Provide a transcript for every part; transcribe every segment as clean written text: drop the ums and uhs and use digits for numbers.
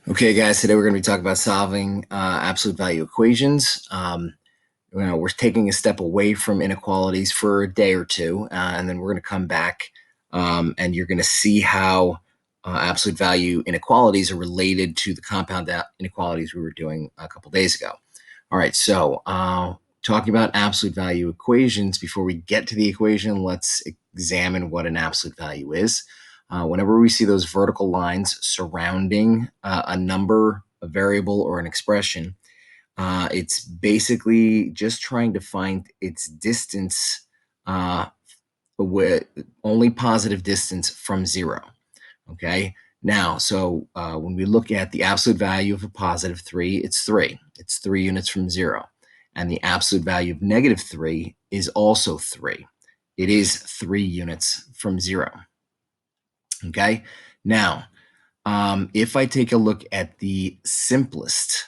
Okay, guys, today we're going to be talking about solving absolute value equations. We're taking a step away from inequalities for a day or two, and then we're going to come back and you're going to see how absolute value inequalities are related to the compound inequalities we were doing a couple days ago. All right, so talking about absolute value equations, before we get to the equation, let's examine what an absolute value is. Whenever we see those vertical lines surrounding a number, a variable, or an expression, it's basically just trying to find its distance, with only positive distance from zero. Okay. Now, so when we look at the absolute value of a positive 3, it's 3. It's 3 units from 0. And the absolute value of negative 3 is also 3. It is 3 units from 0. Okay. Now, if I take a look at the simplest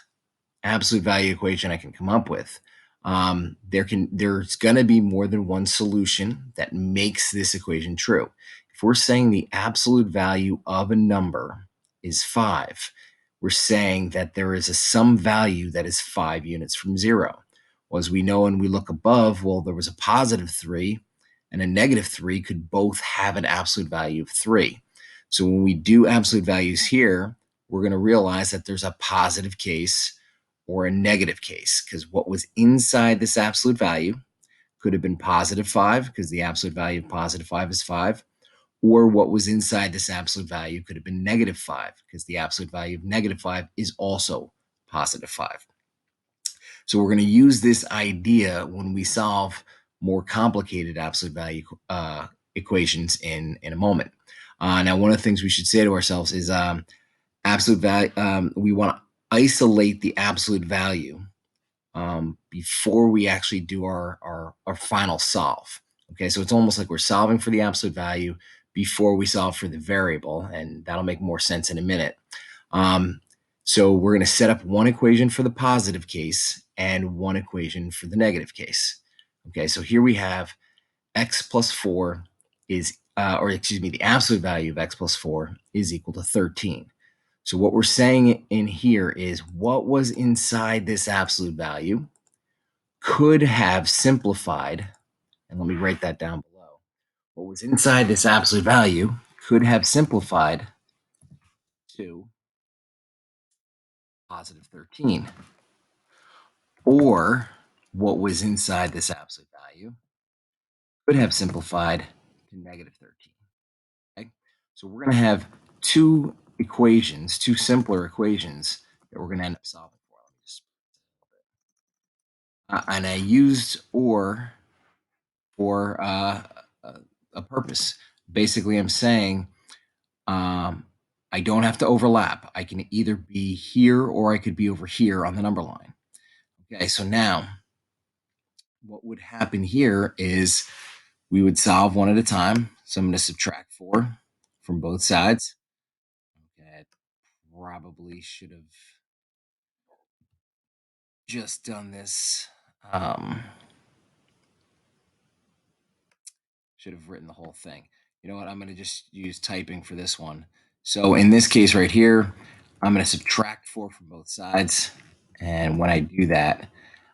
absolute value equation I can come up with, there's going to be more than one solution that makes this equation true. If we're saying the absolute value of a number is 5, we're saying that there is a some value that is 5 units from 0. Well, as we know, when we look above, well, there was a positive 3 and a negative 3 could both have an absolute value of 3. So when we do absolute values here, we're going to realize that there's a positive case or a negative case, because what was inside this absolute value could have been positive 5, because the absolute value of positive 5 is 5, or what was inside this absolute value could have been negative 5, because the absolute value of negative 5 is also positive 5. So we're going to use this idea when we solve more complicated absolute value equations in a moment. Now, one of the things we should say to ourselves is absolute value. We want to isolate the absolute value before we actually do our final solve. Okay, so it's almost like we're solving for the absolute value before we solve for the variable, and that'll make more sense in a minute. So we're going to set up one equation for the positive case and one equation for the negative case. Okay, so here we have x plus 4 is, the absolute value of x plus 4 is equal to 13. So what we're saying in here is what was inside this absolute value could have simplified, and let me write that down below. What was inside this absolute value could have simplified to positive 13. Or what was inside this absolute value could have simplified to negative 13. Okay? So we're going to have two equations, two simpler equations that we're going to end up solving for. Let me just and I used or for a purpose. Basically, I'm saying I don't have to overlap. I can either be here or I could be over here on the number line. Okay, so now what would happen here is we would solve one at a time. So I'm going to subtract 4 from both sides. Okay, I probably should have just done this. Should have written the whole thing. You know what? I'm going to just use typing for this one. So in this case right here, I'm going to subtract 4 from both sides. And when I do that,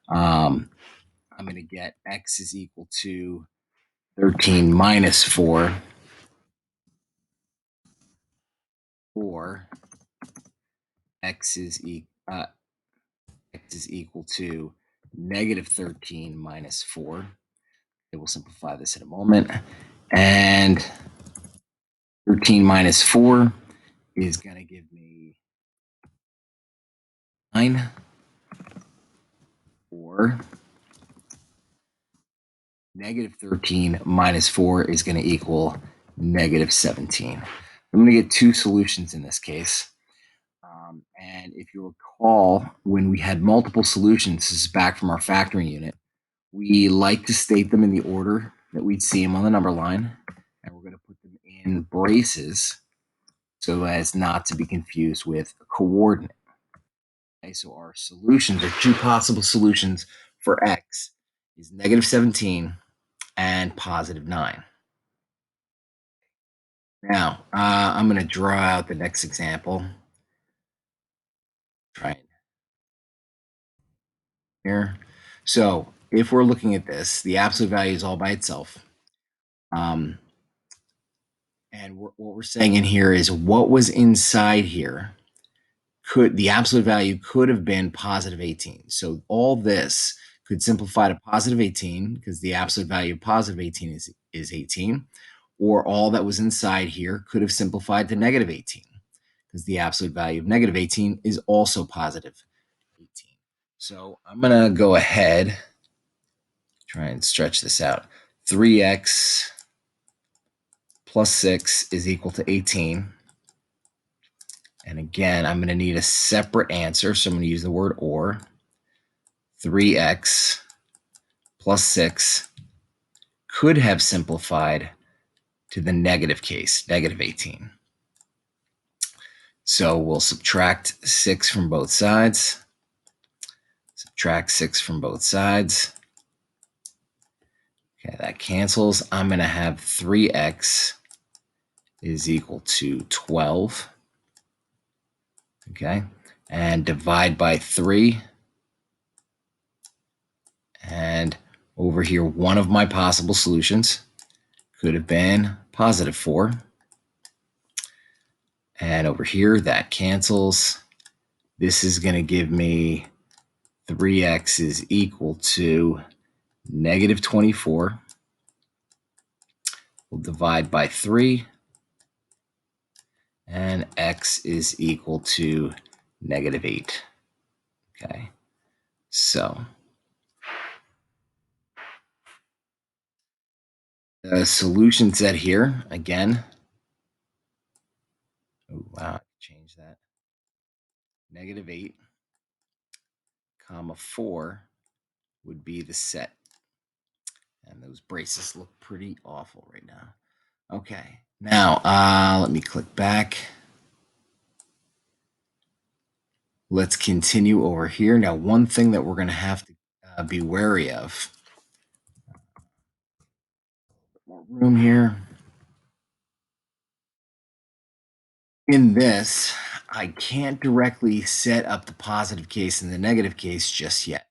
I'm going to get x is equal to 13 minus 4, or x is, x is equal to negative 13 minus 4. It will simplify this in a moment. And 13 minus 4 is going to give me 9, or negative 13 minus 4 is going to equal negative 17. I'm going to get two solutions in this case. And if you recall, when we had multiple solutions, this is back from our factoring unit, we like to state them in the order that we'd see them on the number line. And we're going to put them in braces so as not to be confused with a coordinate. Okay, so our solutions, our two possible solutions for x, is negative 17 and positive 9. Now, I'm going to draw out the next example. here. So if we're looking at this, the absolute value is all by itself. And what we're saying in here is what was inside here the absolute value could have been positive 18. So all this could simplify to positive 18 because the absolute value of positive 18 is 18. Or all that was inside here could have simplified to negative 18 because the absolute value of negative 18 is also positive 18. So I'm going to go ahead, try and stretch this out. 3x plus 6 is equal to 18. And again, I'm going to need a separate answer, so I'm going to use the word or. 3x plus 6 could have simplified to the negative case, negative 18. So we'll subtract 6 from both sides. Subtract 6 from both sides. Okay, that cancels. I'm going to have 3x is equal to 12. Okay, and divide by 3. And over here, one of my possible solutions could have been positive 4. And over here, that cancels. This is going to give me 3x is equal to negative 24. We'll divide by 3. And x is equal to negative 8. Okay, so the solution set here, again, oh, wow, change that. Negative 8, comma 4 would be the set. And those braces look pretty awful right now. Okay, now let me click back. Let's continue over here. Now, one thing that we're going to have to be wary of. More room here. In this, I can't directly set up the positive case and the negative case just yet.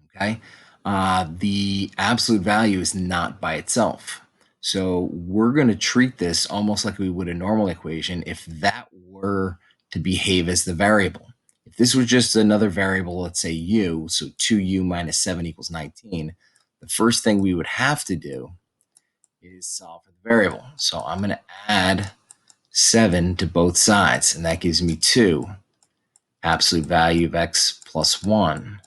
Okay, the absolute value is not by itself. So we're going to treat this almost like we would a normal equation if that were to behave as the variable. If this was just another variable, let's say u, so 2u minus 7 equals 19, the first thing we would have to do is solve for the variable. So I'm going to add 7 to both sides, and that gives me 2. Absolute value of x plus 1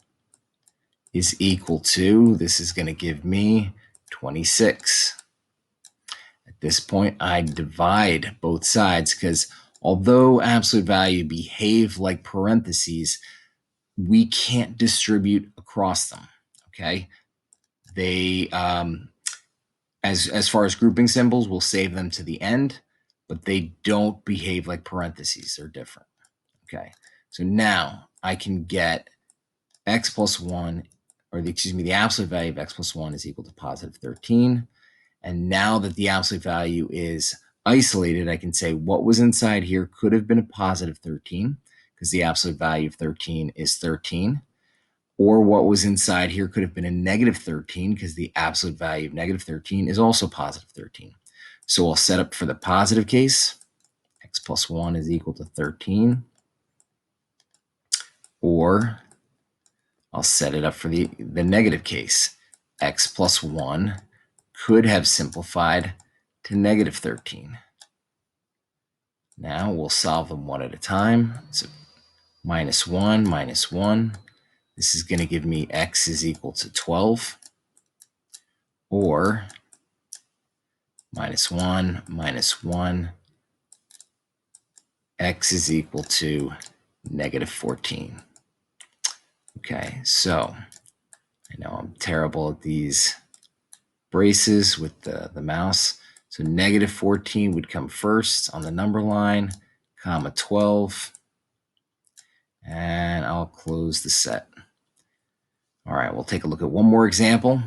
is equal to, this is going to give me 26. At this point, I divide both sides because although absolute value behave like parentheses, we can't distribute across them. Okay, they as far as grouping symbols, we'll save them to the end, but they don't behave like parentheses. They're different. Okay, so now I can get x plus 1, or the absolute value of x plus 1 is equal to positive 13. And now that the absolute value is isolated, I can say what was inside here could have been a positive 13 because the absolute value of 13 is 13. Or what was inside here could have been a negative 13 because the absolute value of negative 13 is also positive 13. So I'll set up for the positive case. X plus 1 is equal to 13. Or I'll set it up for the negative case. X plus 1 could have simplified to negative 13. Now we'll solve them one at a time. So minus 1, minus 1. This is going to give me x is equal to 12. Or minus 1, minus 1. X is equal to negative 14. Okay, so I know I'm terrible at these braces with the mouse. So negative 14 would come first on the number line, comma 12. And I'll close the set. All right, we'll take a look at one more example.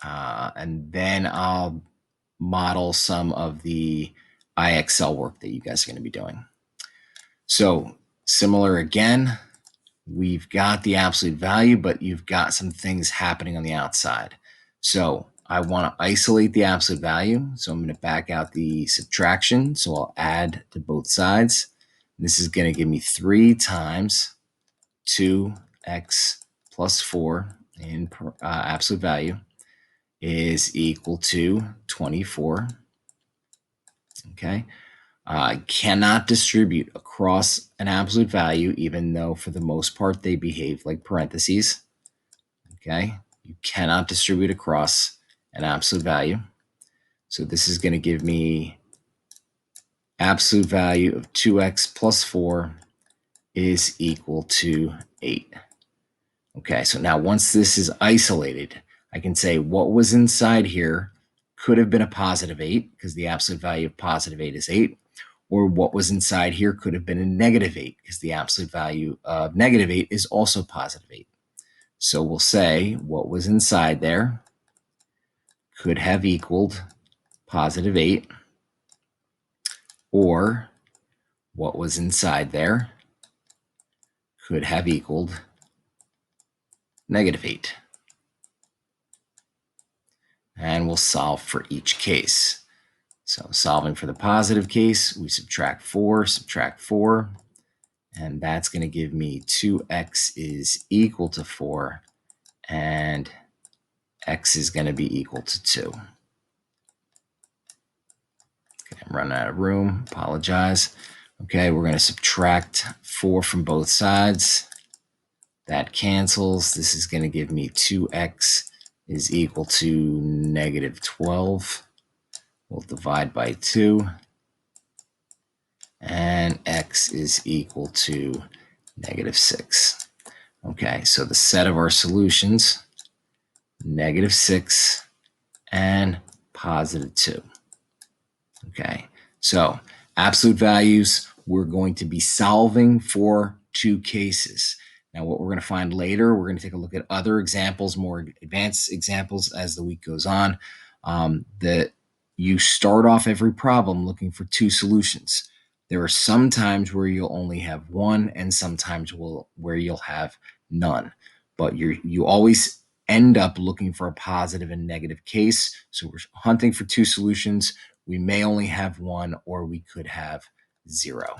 And then I'll model some of the IXL work that you guys are going to be doing. So similar again, we've got the absolute value, but you've got some things happening on the outside. So I want to isolate the absolute value. So I'm going to back out the subtraction. So I'll add to both sides. This is going to give me 3 times 2x plus 4 in absolute value is equal to 24. Okay. Cannot distribute across an absolute value, even though for the most part they behave like parentheses. Okay. You cannot distribute across an absolute value. So this is going to give me absolute value of 2x plus 4 is equal to 8. Okay, so now once this is isolated, I can say what was inside here could have been a positive 8 because the absolute value of positive 8 is 8, or what was inside here could have been a negative 8 because the absolute value of negative 8 is also positive 8. So we'll say what was inside there could have equaled positive 8, or what was inside there could have equaled negative 8. And we'll solve for each case. So solving for the positive case, we subtract 4, and that's going to give me 2x is equal to 4, and x is going to be equal to 2. Okay, I'm running out of room, apologize. Okay, we're going to subtract 4 from both sides. That cancels. This is going to give me 2x is equal to negative 12. We'll divide by 2. And x is equal to negative 6. Okay, so the set of our solutions, negative 6 and positive 2. Okay, so absolute values, we're going to be solving for 2 cases. Now, what we're going to find later, we're going to take a look at other examples, more advanced examples as the week goes on, that you start off every problem looking for 2 solutions. There are some times where you'll only have one and sometimes where you'll have none. But you always end up looking for a positive and negative case. So we're hunting for 2 solutions. We may only have one, or we could have 0.